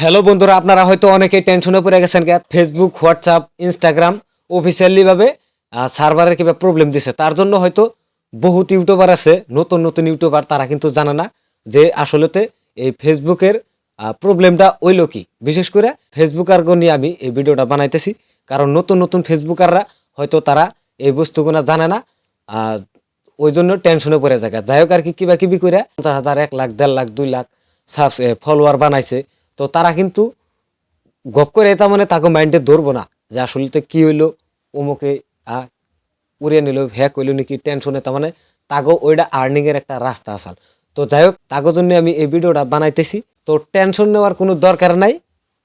Hello বন্ধুরা, আপনারা হয়তো অনেকেই টেনশনে পড়ে গেছেন ফেসবুক, হোয়াটসঅ্যাপ, ইনস্টাগ্রাম অফিসিয়ালি ভাবে সার্ভারের কিবা প্রবলেম দিছে। তার জন্য হয়তো বহুত ইউটিউবার আছে, নতুন নতুন ইউটিউবার, তারা কিন্তু জানে না যে আসলেতে এই ফেসবুকের প্রবলেমটা হইল কি। বিশেষ করে ফেসবুকারকে নিয়ে আমি এই ভিডিওটা বানাইতেছি, কারণ নতুন নতুন ফেসবুকাররা হয়তো তারা এই বস্তুগুলো জানে না, ওই জন্য টেনশনে পড়ে যায়। যাই হোক আর কি, কিবা কিবি করে 50,000, 1 লাখ, 1.5 লাখ, 2 লাখ ফলোয়ার বানাইছে। তো তারা কিন্তু গপ করে এটা মানে তাকে মাইন্ডে ধরবো না যে আসলে তো কি হইলো, অমুকে উড়িয়ে নিল, হ্যাক হইলো নাকি, টেনশনে তার মানে তাগো ওইটা আর্নিং এর একটা রাস্তা আসাল। তো যাই হোক, তাগো জন্য আমি এই ভিডিওটা বানাইতেছি। তো টেনশন নেওয়ার কোনো দরকার নাই,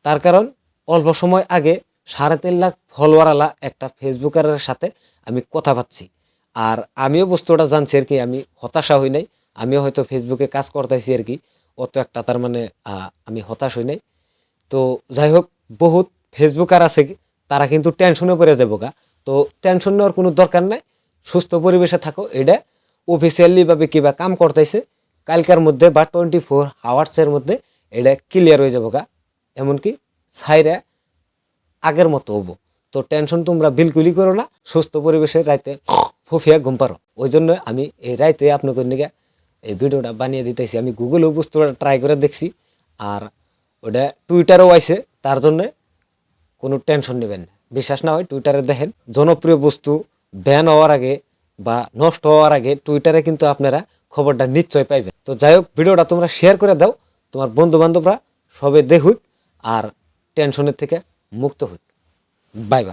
তার কারণ অল্প সময় আগে 3.5 লাখ ফলোয়ার আলা একটা ফেসবুকারের সাথে আমি কথা পাচ্ছি। আর আমিও বস্তুটা জানছি আর কি, আমি হতাশা হই নাই। আমিও হয়তো ফেসবুকে কাজ করতেছি আর কি, অত একটা তার মানে আমি হতাশ হই নাই। তো যাই হোক, বহুত ফেসবুকার আছে তারা কিন্তু টেনশনে পড়ে যাবো গা। তো টেনশন নেওয়ার কোনো দরকার নাই, সুস্থ পরিবেশে থাকো। এটা অফিসিয়ালি ভাবে কিবা কাম করতেছে, কালকার মধ্যে বা 24 আওয়ার্সের মধ্যে এটা ক্লিয়ার হয়ে যাবো গা, এমনকি ছাইরা আগের মতো হবো। তো টেনশন তোমরা বিলকুলই করো না, সুস্থ পরিবেশে রাইতে ফুফিয়া ঘুম পারো। ওই জন্য আমি এই রাইতে আপনাকে নিয়ে এই ভিডিওটা বানিয়ে দিতেছি। আমি গুগলেও বস্তুটা ট্রাই করে দেখছি, আর ওটা টুইটারেও আইছে। তার জন্য কোনো টেনশন নেবেন না। বিশ্বাস না হয় টুইটারে দেখেন, জনপ্রিয় বস্তু ব্যান হওয়ার আগে বা নষ্ট হওয়ার আগে টুইটারে কিন্তু আপনারা খবরটা নিশ্চয় পাইবেন। তো যাই হোক, ভিডিওটা তোমরা শেয়ার করে দাও, তোমার বন্ধু বান্ধবরা সবে দেখুক আর টেনশনের থেকে মুক্ত হোক। Bye bye.